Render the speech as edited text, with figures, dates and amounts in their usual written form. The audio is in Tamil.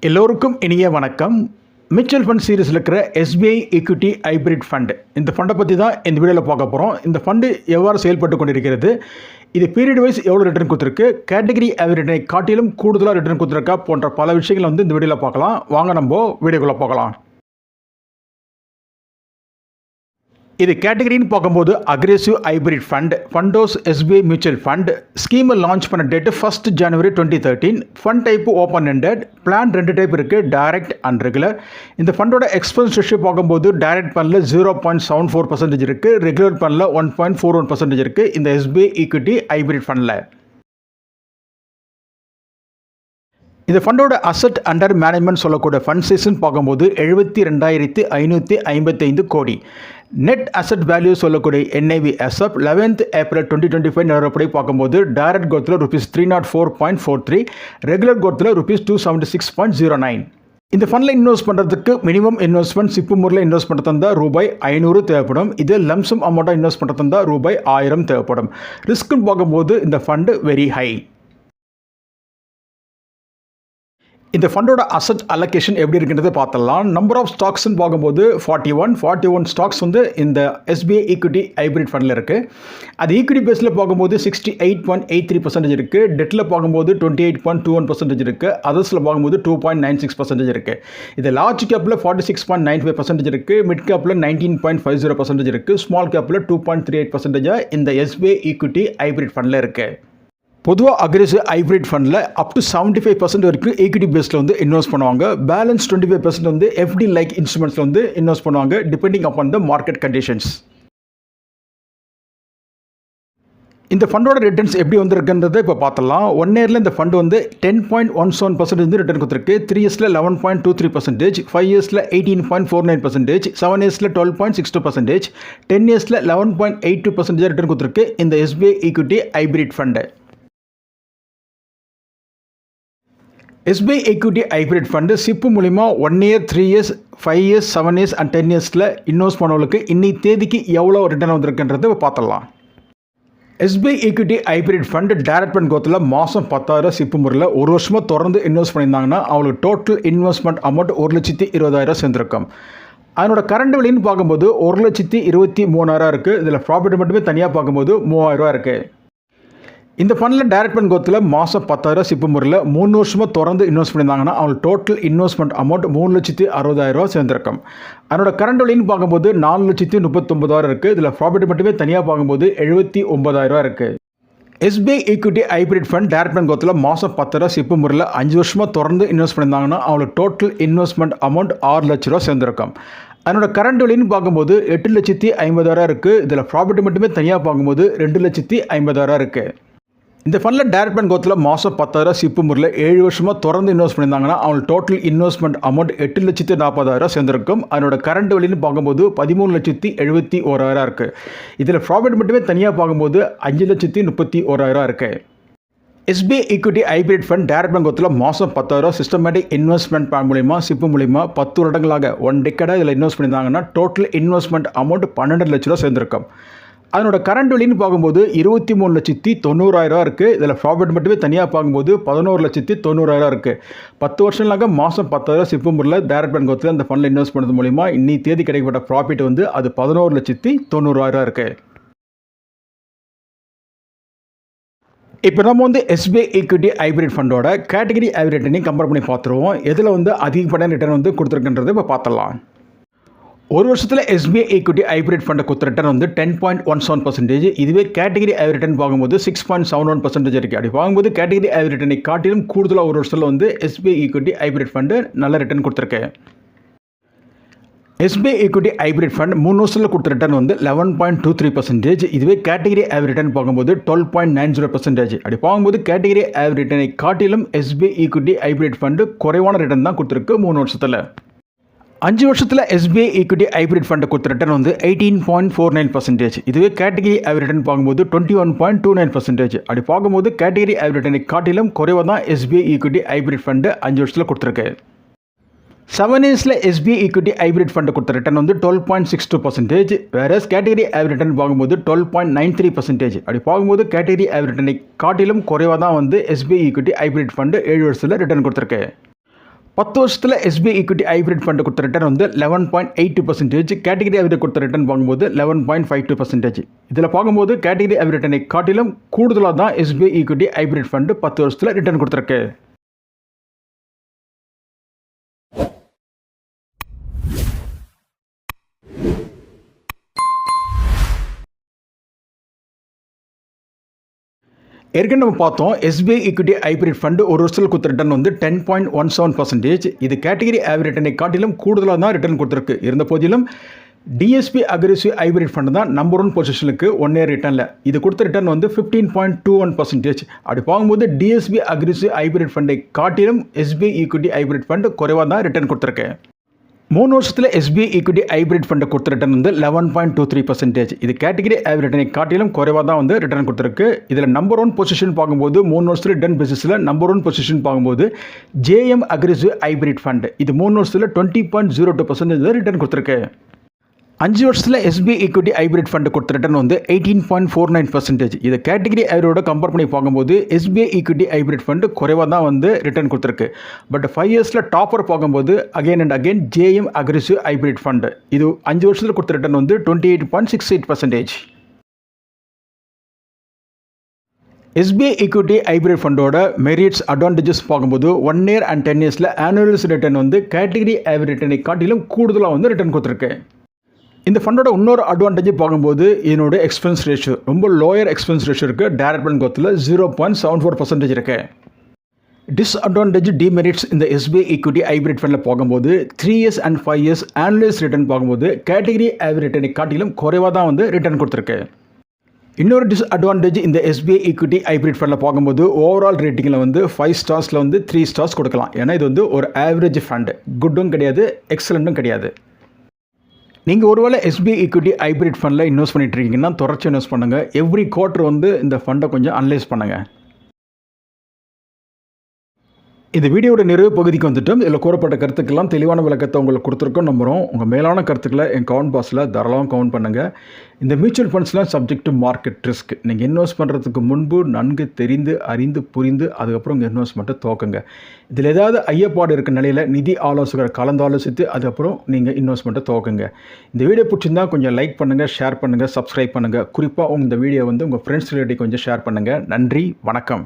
எல்லோருக்கும் இனிய வணக்கம். மியூச்சுவல் ஃபண்ட் சீரிஸில் இருக்கிற எஸ்பிஐ ஈக்விட்டி ஹைப்ரிட் ஃபண்டு, இந்த ஃபண்டை பற்றி தான் இந்த வீடியோவில் பார்க்க போகிறோம். இந்த ஃபண்டு எவ்வாறு செயல்பட்டு கொண்டிருக்கிறது, இது பீரியட் வைஸ் எவ்வளோ ரிட்டர்ன் கொடுத்துருக்கு, கேட்டகரி ஆவரேஜை காட்டிலும் கூடுதலாக ரிட்டர்ன் கொடுத்துருக்கா போன்ற பல விஷயங்களை இந்த வீடியோவில் பார்க்கலாம். வாங்க நம்ம வீடியோக்குள்ளே போகலாம். இது கேட்டகரின்னு பார்க்கும்போது அக்ரெசிவ் ஹைப்ரிட் ஃபண்ட், ஃபண்டோஸ் எஸ்பிஐ மியூச்சுவல் ஃபண்ட். ஸ்கீமை லான்ச் பண்ண date 1 January 2013. Fund type open ended. Plan 2 type இருக்குது, டைரக்ட் அண்ட் ரெகுலர். இந்த ஃபண்டோட எக்ஸ்பென்ஸ் ரேஷியோ பார்க்கும்போது டைரக்ட் ஃபண்டில் 0.74% இருக்குது, ரெகுலர் ஃபண்டில் 1.41% இருக்குது. இந்த எஸ்பிஐ ஈக்விட்டி ஹைப்ரிட் ஃபண்டில் இந்த ஃபண்டோட அசட் அண்டர் மேனேஜ்மெண்ட் சொல்லக்கூடிய ஃபண்ட் சைஸ்ன்னு பார்க்கும்போது 72,555 கோடி. நெட் அசட் வேல்யூ சொல்லக்கூடிய NAV அசப் 11th April 2025 நிலவரப்படி பார்க்கும்போது டைரக்ட் கோத்தில் ₹304.43, ரெகுலர் கோத்தில் ₹276.09. இந்த ஃபண்டில் இன்வெஸ்ட் பண்ணுறதுக்கு மினிமம் இன்வெஸ்ட்மெண்ட் சிப்பு முறையில் இன்வெஸ்ட் பண்ணுறது இருந்தால் ₹500 தேவைப்படும். இது லம்சம் அமௌண்ட்டாக இன்வெஸ்ட் பண்ணுறது இருந்தால் ₹1000 தேவைப்படும். ரிஸ்க்குன்னு பார்க்கும்போது இந்த ஃபண்டு வெரி ஹை. இந்த ஃபண்டோட அசட் அலோகேஷன் எப்படி இருக்குன்றதை பார்த்துடலாம். நம்பர் ஆஃப் ஸ்டாக்ஸ்ன்னு பார்க்கும்போது 41 ஸ்டாக்ஸ் இந்த எஸ்பிஐ ஈக்விட்டி ஹைப்ரிட் ஃபண்டில் இருக்குது. அது ஈக்விட்டி பேஸில் பார்க்கும்போது 68.83% இருக்குது, டெட்டில் பார்க்கும்போது 28.21% இருக்குது, அதர்ஸில் பார்க்கும்போது 2.96% இருக்குது. இது லார்ஜ் கேப்பில் 46.95% இருக்குது, மிட் கேப்பில் 19.50% இருக்குது, ஸ்மால் கேப்பில் 2.38% இந்த எஸ்பிஐ ஈக்விட்டி ஹைப்ரிட் ஃபண்டில் இருக்குது. பொதுவாக அக்ரெசிவ் ஹைப்ரிட் ஃபண்டில் அப் டு 75% வரைக்கும் ஈக்விட்டி பேஸில் இன்வெஸ்ட் பண்ணுவாங்க. பேலன்ஸ் 25% FD லைக் இன்ஸ்ட்ருமெண்ட்ஸில் இன்வெஸ்ட் பண்ணுவாங்க, depending upon the market conditions. இந்த ஃபண்டோட ரிட்டர்ன்ஸ் எப்படி வந்திருக்குன்றதை இப்போ பார்த்துடலாம். 1 இயரில் இந்த ஃபண்டு 10.17% ரிட்டர்ன் கொடுத்துருக்கு, 3 இயர்ஸில் 11.23%, 5 இயர்ஸில் 18.49%, 7 இயர்ஸில் 12.62%, 10 இயர்ஸில் 11.82% ரிட்டர்ன் கொடுத்துருக்கு இந்த SBI equity hybrid fund. SBI equity hybrid fund SIP மூலிமா 1 year, 3 years, 5 years, 7 years and 10 yearsல இன்வெஸ்ட் பண்ணவங்களுக்கு இன்னைக்கு தேதிக்கு எவ்வளோ ரிட்டர்ன் வந்திருக்குன்றதை பார்த்துடலாம். SBI equity hybrid fund direct fund கோத்தில் மாதம் 10,000 சிப்பு முறையில் ஒரு வருஷமாக தொடர்ந்து இன்வெஸ்ட் பண்ணியிருந்தாங்கன்னா அவங்களுக்கு டோட்டல் இன்வெஸ்ட்மெண்ட் அமௌண்ட் 1,20,000 சேர்ந்துருக்கும். அதனோட கரண்ட் விலைன்னு பார்க்கும்போது 1,23,000 இருக்குது. இதில் ப்ராஃபிட் மட்டுமே தனியாக பார்க்கும்போது 3,000 இருக்குது. இந்த ஃபண்டில் டைரக்ட் ஃபண்ட் கோத்தில் மாதம் 10,000 சிப்பு முறையில் 3 வருஷமாக தொடர்ந்து இன்வெஸ்ட் பண்ணியிருந்தாங்கன்னா அவங்களுக்கு டோட்டல் இன்வெஸ்ட்மெண்ட் அமௌண்ட் 3,60,000 சேர்ந்துருக்கும். அதனோட கரண்ட் விலைன்னு பார்க்கும்போது 4,39,000 இருக்குது. இதில் ப்ராஃபிட் மட்டுமே தனியாக பார்க்கும்போது 79,000 இருக்குது. SBI equity hybrid fund direct fund கோத்தில் மாதம் 10,000 சிப்பு முறையில் 5 வருஷமாக தொடர்ந்து இன்வெஸ்ட் பண்ணியிருந்தாங்கன்னா அவங்களுக்கு டோட்டல் இன்வெஸ்ட்மெண்ட் அமௌண்ட் 6 லட்ச ரூபா சேர்ந்துருக்கும். அதனோட கரண்ட் விலைன்னு பார்க்கும்போது 8,50,000 இருக்குது. இதில் ப்ராஃபிட் மட்டுமே தனியாக பார்க்கும்போது 2,50,000 இருக்குது. இந்த ஃபண்டில் டைரக்ட் ஃபண்ட் கோத்தில் மாதம் 10,000 சிப்பு முறையில் 7 வருஷமாக தொடர்ந்து இன்வெஸ்ட் பண்ணியிருந்தாங்கன்னா அவங்களுக்கு டோட்டல் இன்வெஸ்ட்மெண்ட் அமௌண்ட் 8,40,000 சேர்ந்துருக்கும். அதனோட கரண்ட் விலைன்னு பார்க்கும்போது 13,71,000 இருக்குது. இதில் ப்ராஃபிட் மட்டுமே தனியாக பார்க்கும்போது 5,31,000 இருக்குது. SBI equity hybrid fund direct fund கோத்தில் மாதம் 10,000 சிஸ்டமேட்டிக் இன்வெஸ்ட்மெண்ட் பிளான் மூலிமா சிப்பு மூலிமா 10 வருடங்களாக 1 decade இதில் இன்வெஸ்ட் பண்ணியிருந்தாங்கன்னா டோட்டல் இன்வெஸ்ட்மெண்ட் அமௌண்ட் 12 லட்ச ரூபா சேர்ந்துருக்கும். அதனோட கரண்ட் விலைன்னு பார்க்கும்போது 23,90,000 இருக்குது. இதில் ப்ராஃபிட் மட்டுமே தனியாக பார்க்கும்போது 11,90,000 இருக்குது. 10 வருஷங்களாக மாதம் 10,000 சிப்பு முறையில் டைரக்ட் ஃபண்ட் கோத்தில் அந்த ஃபண்டில் இன்வெஸ்ட் பண்ணது மூலிமா இன்னைக்கு தேதி கிடைக்கப்பட்ட ப்ராஃபிட் அது 11,90,000 இருக்குது. இப்போ நம்ம எஸ்பிஐ ஈக்விட்டி ஹைப்ரிட் ஃபண்டோட கேட்டகரி ஹைப்ரிட் ரிட்டர்னையும் கம்பேர் பண்ணி பார்த்துருவோம். எதில் அதிகப்படியான ரிட்டர்ன் கொடுத்துருக்குன்றதை இப்போ பார்த்துடலாம். ஒரு வருஷத்தில் எஸ்பிஐ ஈக்விட்டி ஹைப்ரிட் ஃபண்டை கொடுத்த ரிட்டர்ன் 10.17%. இதுவே கேட்டகரி ஹைப்ரிட் ரிட்டர்ன் பார்க்கும்போது 6.71% இருக்குது. அப்படி பார்க்கும்போது கேட்டகரி ஹைப்ரிட் ரிட்டர்னை காட்டிலும் கூடுதலாக ஒரு வருஷத்தில் எஸ்பிஐ ஈக்விட்டி ஹைப்ரிட் ஃபண்டு நல்ல ரிட்டர்ன் கொடுத்துருக்கு. எஸ்பிஐ ஈக்விட்டி ஹைப்ரிட் ஃபண்ட் 3 வருஷத்தில் கொடுத்த ரிட்டர்ன் 11.23%. இதுவே கேட்டகரி ஹைப்ரிட் ரிட்டர்ன் பார்க்கும்போது 12.90%. அப்படி பார்க்கும்போது கேட்டகரி ஹைப்ரிட் ரிட்டர்னை காட்டிலும் எஸ்பிஐ ஈக்விட்டி ஹைப்ரிட் ஃபண்டு குறைவான ரிட்டர்ன் தான் கொடுத்துருக்கு 3 வருஷத்தில். 5 வருஷத்தில் எஸ்பிஐ ஈக்விட்டி ஹைப்ரிட் ஃபண்டை கொடுத்த ரிட்டர்ன் 18.49%. இதுவே கேட்டகரி ஹைப்ரிட் ரிட்டர்ன் பார்க்கும்போது 21.29%. அப்படி பார்க்கும்போது கேட்டகரி ஹைப்ரிட் ரிட்டர்னை காட்டிலும் குறைவாக தான் எஸ்பிஐ ஈக்விட்டி ஹைப்ரிட் ஃபண்டு 5 வருஷத்தில் கொடுத்துருக்கு. 7 இயர்ஸில் எஸ்பிஐ ஈக்விட்டி ஹைப்ரிட் ஃபண்டை கொடுத்த return 12.62%. Whereas category hybrid return பார்க்கும்போது 12.93%. அப்படி பார்க்கும்போது கேட்டகரி ஹைப்ரிட் ரிட்டர்னை காட்டிலும் குறைவாக தான் எஸ்பிஐ ஈக்விட்டி ஹைப்ரிட் ஃபண்டு 7 வருஷத்தில் ரிட்டர்ன் கொடுத்துருக்கு. 10 வருஷத்தில் SBI ஈக்விட்டி ஹைப்ரிட் ஃபண்டு கொடுத்த ரிட்டர்ன் வந்து 11.82%. கேட்டகரி ஆவரேஜ் கொடுத்த ரிட்டர்ன் பார்க்கும்போது 11.52%. இதில் பார்க்கும்போது கேட்டகரி ஆவரேஜ் ரிட்டர்னை காட்டிலும் கூடுதலாக தான் SBI ஈக்விட்டி ஹைப்ரிட் ஃபண்டு 10 வருஷத்தில் ரிட்டர்ன் கொடுத்துருக்கு. ஏற்கனவே நம்ம பார்த்தோம் SBI ஈக்விட்டி ஹைப்ரிட் ஃபண்டு ஒரு வருஷத்தில் கொடுத்த ரிட்டர்ன் வந்து 10.17%. இது கேட்டகரி ஆவரேஜ் ரிட்டர்னை காட்டிலும் கூடுதலாக தான் ரிட்டர்ன் கொடுத்துருக்கு. இருந்த போதிலும் DSP அக்ரெசிவ் ஹைப்ரிட் ஃபண்டு தான் நம்பர் 1 பொசிஷனுக்கு 1 இயர் ரிட்டர்னில். இது கொடுத்த ரிட்டர்ன் வந்து 15.21%. அப்படி பார்க்கும்போது DSP அக்ரெசிவ் ஹைப்ரிட் ஃபண்டை காட்டிலும் SBI ஈக்விட்டி ஹைப்ரிட் ஃபண்டு குறைவாக தான் ரிட்டர்ன் கொடுத்துருக்கு. 3 வருஷத்தில் SBI ஈக்விட்டி ஹைப்ரிட் ஃபண்டை கொடுத்த ரிட்டர்ன் வந்து 11.23%. இது கேட்டகரி ஆவரேஜ் ரிட்டர்னை காட்டிலும் குறைவாக தான் வந்து ரிட்டர்ன் கொடுத்துருக்கு. இதில் நம்பர் 1 பொசிஷன் பார்க்கும்போது 3 வருஷத்தில் ரிட்டர்ன் பேசிஸில் நம்பர் 1 பொசிஷன் பார்க்கும்போது JM அக்ரெசிவ் ஹைப்ரிட் ஃபண்ட். இது 3 வருஷத்தில் 20.02% ரிட்டர்ன் கொடுத்துருக்கு. 5 வருஷத்தில் SBI ஈக்விட்டி ஹைப்ரிட் ஃபண்டு கொடுத்த ரிட்டர்ன் வந்து 18.49%. இது கேட்டகரி ஆவரேஜோட கம்பேர் பண்ணி பார்க்கும்போது SBI ஈக்விட்டி ஹைப்ரிட் ஃபண்டு குறைவாக தான் வந்து ரிட்டர்ன் கொடுத்துருக்கு. பட் 5 இயர்ஸில் டாப்பர் பார்க்கும்போது again and again JM aggressive hybrid fund. இது 5 வருஷத்தில் கொடுத்த ரிட்டர்ன் வந்து 28.68%. SBI ஈக்விட்டி ஹைப்ரிட் ஃபண்டோட மெரிட்ஸ் அட்வான்டேஜஸ் பார்க்கும்போது 1 இயர் அண்ட் 10 இயர்ஸில் ஆனுவல்ஸ் ரிட்டர்ன் வந்து கேட்டகரி ஆவரேஜ் ரிட்டர்னை காட்டிலும் கூடுதலாக வந்து ரிட்டர்ன் கொடுத்துருக்கு. இந்த ஃபண்டோட இன்னொரு அட்வான்டேஜ் பார்க்கும்போது இதனோட எக்ஸ்பென்ஸ் ரேஷியோ ரொம்ப லோயர் எக்ஸ்பென்ஸ் ரேஷியோ இருக்குது. டைரக்ட் பேங்க் கோத்தில் 0.74% இருக்குது. டிஸ்அட்வான்டேஜ் டிமெரிட்ஸ் இந்த SBI ஈக்விட்டி ஹைப்ரிட் ஃபண்டில் பார்க்கும்போது 3 years and 5 years annuals return பார்க்கும்போது கேட்டகரி ஆவரேஜ் ரிட்டர்னை காட்டிலும் குறைவாக தான் வந்து ரிட்டர்ன் கொடுத்துருக்கு. இன்னொரு டிஸ்அட்வான்டேஜ் இந்த SBI ஈக்விட்டி ஹைப்ரிட் ஃபண்டில் பார்க்கும்போது ஓவரால் ரேட்டிங்கில் வந்து 5 ஸ்டார்ஸில் வந்து 3 ஸ்டார்ஸ் கொடுக்கலாம். ஏன்னா இது வந்து ஒரு ஆவரேஜ் ஃபண்டு, குட்டும் கிடையாது எக்ஸலண்ட்டும் கிடையாது. நீங்கள் ஒருவேளை SBI ஈக்விட்டி ஹைப்ரிட் ஃபண்டில் இன்வெஸ்ட் பண்ணிட்டு இருக்கீங்கன்னா தொடர்ச்சி இன்வெஸ்ட் பண்ணுங்கள். எவ்ரி குவார்ட்டர் வந்து இந்த ஃபண்டை கொஞ்சம் அனலைஸ் பண்ணுங்கள். இந்த வீடியோட நிறைவு பகுதிக்கு வந்துட்டோம். இதில் கூறப்பட்ட கருத்துக்கெல்லாம் தெளிவான விளக்கத்தை உங்களுக்கு கொடுத்துருக்கோம் நம்புகிறோம். உங்கள் மேலான கருத்துக்களை என் கமெண்ட் பாக்ஸில் தாராளமாக கமெண்ட் பண்ணுங்கள். இந்த மியூச்சுவல் ஃபண்ட்ஸ்லாம் சப்ஜெக்ட் டு மார்க்கெட் ரிஸ்க். நீங்கள் இன்வெஸ்ட் பண்ணுறதுக்கு முன்பு நன்கு தெரிந்து அறிந்து புரிந்து அதுக்கப்புறம் உங்கள் இன்வெஸ்ட்மெண்ட்டை துவக்குங்க. இதில் ஏதாவது ஐயப்பாடு இருக்க நிலையில் நிதி ஆலோசகரை கலந்தாலோசித்து அதுக்கப்புறம் நீங்கள் இன்வெஸ்ட்மெண்ட்டை துவக்குங்க. இந்த வீடியோ பிடிச்சிருந்தால் கொஞ்சம் லைக் பண்ணுங்கள், ஷேர் பண்ணுங்கள், சப்ஸ்கிரைப் பண்ணுங்கள். குறிப்பாக இந்த வீடியோ வந்து உங்கள் ஃப்ரெண்ட்ஸ் ரிலேட்டிவ் கொஞ்சம் ஷேர் பண்ணுங்கள். நன்றி, வணக்கம்.